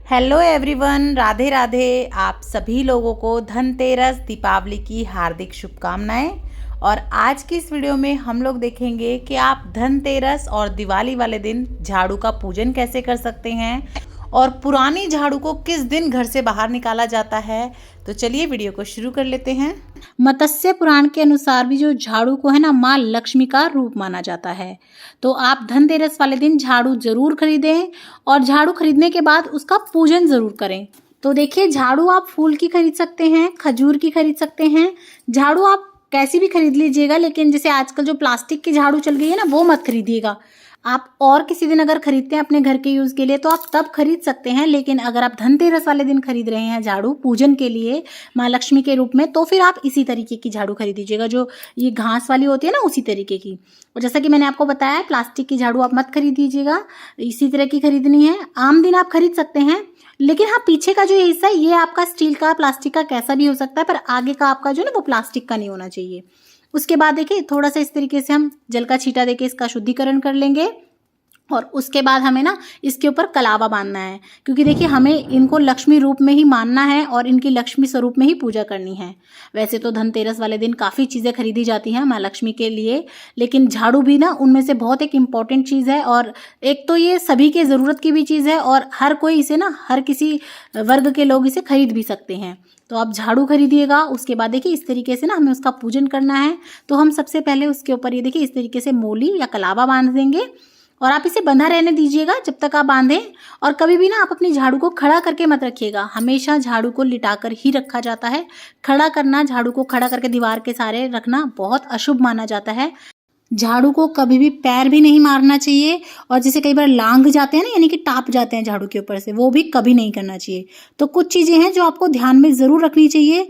Hello everyone, Radhe Radhe. आप सभी लोगों को धनतेरस दीपावली की हार्दिक शुभकामनाएं। और आज की इस वीडियो में हम लोग देखेंगे कि आप धनतेरस और दिवाली वाले दिन झाड़ू का पूजन कैसे कर सकते हैं और पुरानी झाड़ू को किस दिन घर से बाहर निकाला जाता है। तो चलिए वीडियो को शुरू कर लेते हैं। मत्स्य पुराण के अनुसार भी जो झाड़ू को है ना, माँ लक्ष्मी का रूप माना जाता है। तो आप धनतेरस वाले दिन झाड़ू जरूर खरीदें और झाड़ू खरीदने के बाद उसका पूजन जरूर करें। तो देखिए, झाड़ू आप फूल की खरीद सकते हैं, खजूर की खरीद सकते हैं। झाड़ू आप कैसी भी खरीद लीजिएगा, लेकिन जैसे आजकल जो प्लास्टिक की झाड़ू चल गई है ना, वो मत खरीदिएगा। आप और किसी दिन अगर खरीदते हैं अपने घर के यूज़ के लिए तो आप तब खरीद सकते हैं, लेकिन अगर आप धनतेरस वाले दिन खरीद रहे हैं झाड़ू पूजन के लिए माँ लक्ष्मी के रूप में, तो फिर आप इसी तरीके की झाड़ू खरीद लीजिएगा, जो ये घास वाली होती है ना, उसी तरीके की। और जैसा कि मैंने आपको बताया, प्लास्टिक की झाड़ू आप मत खरीद दीजिएगा, इसी तरह की खरीदनी है। आम दिन आप खरीद सकते हैं, लेकिन हाँ, पीछे का जो हिस्सा है ये आपका स्टील का, प्लास्टिक का, कैसा भी हो सकता है, पर आगे का आपका जो है ना वो प्लास्टिक का नहीं होना चाहिए। उसके बाद देखिए, थोड़ा सा इस तरीके से हम जल का छींटा देके इसका शुद्धिकरण कर लेंगे और उसके बाद हमें ना इसके ऊपर कलावा बांधना है, क्योंकि देखिए हमें इनको लक्ष्मी रूप में ही मानना है और इनकी लक्ष्मी स्वरूप में ही पूजा करनी है। वैसे तो धनतेरस वाले दिन काफ़ी चीज़ें खरीदी जाती हैं माँ लक्ष्मी के लिए, लेकिन झाड़ू भी ना उनमें से बहुत एक इम्पॉर्टेंट चीज़ है। और एक तो ये सभी के ज़रूरत की भी चीज़ है और हर कोई इसे ना, हर किसी वर्ग के लोग इसे खरीद भी सकते हैं। तो आप झाड़ू खरीदिएगा। उसके बाद देखिए इस तरीके से ना हमें उसका पूजन करना है। तो हम सबसे पहले उसके ऊपर ये देखिए इस तरीके से मोली या कलावा बांध देंगे और आप इसे बंधा रहने दीजिएगा जब तक आप बांधें। और कभी भी ना आप अपनी झाड़ू को खड़ा करके मत रखिएगा, हमेशा झाड़ू को लिटाकर ही रखा जाता है। खड़ा करना, झाड़ू को खड़ा करके दीवार के सहारे रखना बहुत अशुभ माना जाता है। झाड़ू को कभी भी पैर भी नहीं मारना चाहिए, और जैसे कई बार लांग जाते हैं ना, यानी कि टाप जाते हैं झाड़ू के ऊपर से, वो भी कभी नहीं करना चाहिए। तो कुछ चीज़ें हैं जो आपको ध्यान में ज़रूर रखनी चाहिए,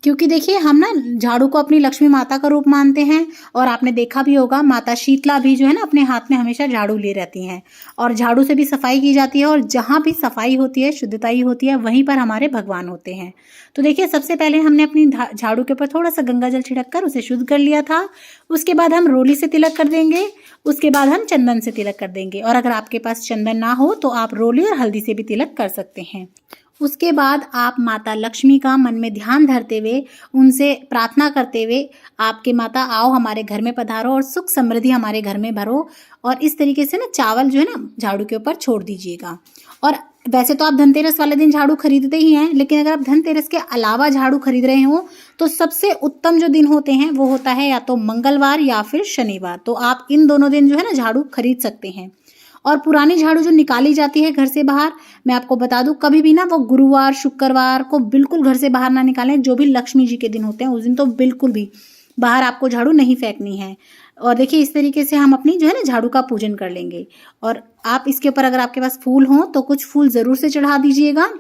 क्योंकि देखिए हम ना झाड़ू को अपनी लक्ष्मी माता का रूप मानते हैं। और आपने देखा भी होगा, माता शीतला भी जो है ना अपने हाथ में हमेशा झाड़ू ले रहती हैं, और झाड़ू से भी सफाई की जाती है। और जहाँ भी सफाई होती है, शुद्धता ही होती है, वहीं पर हमारे भगवान होते हैं। तो देखिए, सबसे पहले हमने अपनी झाड़ू के ऊपर थोड़ा सा गंगा जल छिड़क कर उसे शुद्ध कर लिया था। उसके बाद हम रोली से तिलक कर देंगे, उसके बाद हम चंदन से तिलक कर देंगे। और अगर आपके पास चंदन ना हो तो आप रोली और हल्दी से भी तिलक कर सकते हैं। उसके बाद आप माता लक्ष्मी का मन में ध्यान धरते हुए, उनसे प्रार्थना करते हुए, आपके माता आओ हमारे घर में पधारो और सुख समृद्धि हमारे घर में भरो। और इस तरीके से ना चावल जो है ना झाड़ू के ऊपर छोड़ दीजिएगा। और वैसे तो आप धनतेरस वाले दिन झाड़ू खरीदते ही हैं, लेकिन अगर आप धनतेरस के अलावा झाड़ू खरीद रहे हो तो सबसे उत्तम जो दिन होते हैं वो होता है या तो मंगलवार या फिर शनिवार। तो आप इन दोनों दिन जो है ना झाड़ू खरीद सकते हैं। और पुरानी झाड़ू जो निकाली जाती है घर से बाहर, मैं आपको बता दूं, कभी भी ना वो गुरुवार शुक्रवार को बिल्कुल घर से बाहर ना निकालें। जो भी लक्ष्मी जी के दिन होते हैं उस दिन तो बिल्कुल भी बाहर आपको झाड़ू नहीं फेंकनी है। और देखिए इस तरीके से हम अपनी जो है ना झाड़ू का पूजन कर लेंगे। और आप इसके ऊपर अगर आपके पास फूल हों तो कुछ फूल ज़रूर से चढ़ा दीजिएगा।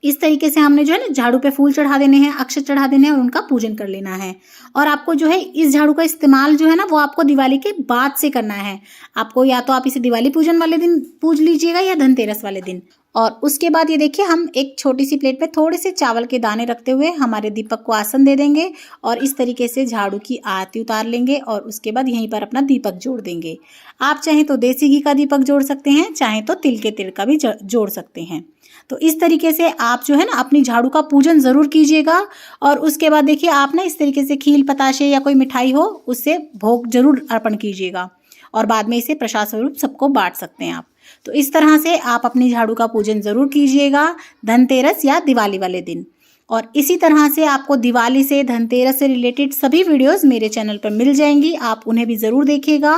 इस तरीके से हमने जो है ना झाड़ू पे फूल चढ़ा देने हैं, अक्षत चढ़ा देने हैं और उनका पूजन कर लेना है। और आपको जो है इस झाड़ू का इस्तेमाल जो है ना वो आपको दिवाली के बाद से करना है। आपको या तो आप इसे दिवाली पूजन वाले दिन पूज लीजिएगा या धनतेरस वाले दिन। और उसके बाद ये देखिए, हम एक छोटी सी प्लेट पे थोड़े से चावल के दाने रखते हुए हमारे दीपक को आसन दे देंगे और इस तरीके से झाड़ू की आरती उतार लेंगे और उसके बाद यहीं पर अपना दीपक जोड़ देंगे। आप चाहें तो देसी घी का दीपक जोड़ सकते हैं, चाहें तो तिल के तेल का भी जोड़ सकते हैं। तो इस तरीके से आप जो है ना अपनी झाड़ू का पूजन ज़रूर कीजिएगा। और उसके बाद देखिए, आप ना इस तरीके से खील पताशे या कोई मिठाई हो उससे भोग जरूर अर्पण कीजिएगा और बाद में इसे प्रसाद स्वरूप सबको बांट सकते हैं आप। तो इस तरह से आप अपनी झाड़ू का पूजन ज़रूर कीजिएगा धनतेरस या दिवाली वाले दिन। और इसी तरह से आपको दिवाली से, धनतेरस से रिलेटेड सभी वीडियोस मेरे चैनल पर मिल जाएंगी, आप उन्हें भी ज़रूर देखिएगा।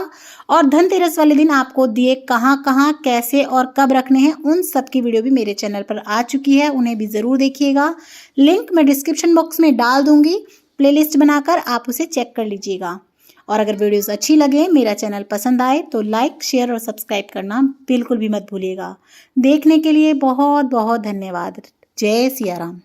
और धनतेरस वाले दिन आपको दिए कहाँ कहाँ, कैसे और कब रखने हैं, उन सब की वीडियो भी मेरे चैनल पर आ चुकी है, उन्हें भी ज़रूर देखिएगा। लिंक मैं डिस्क्रिप्शन बॉक्स में डाल दूँगी, प्लेलिस्ट बनाकर आप उसे चेक कर लीजिएगा। और अगर वीडियोस अच्छी लगे, मेरा चैनल पसंद आए तो लाइक, शेयर और सब्सक्राइब करना बिल्कुल भी मत भूलिएगा। देखने के लिए बहुत बहुत धन्यवाद। जय सिया राम।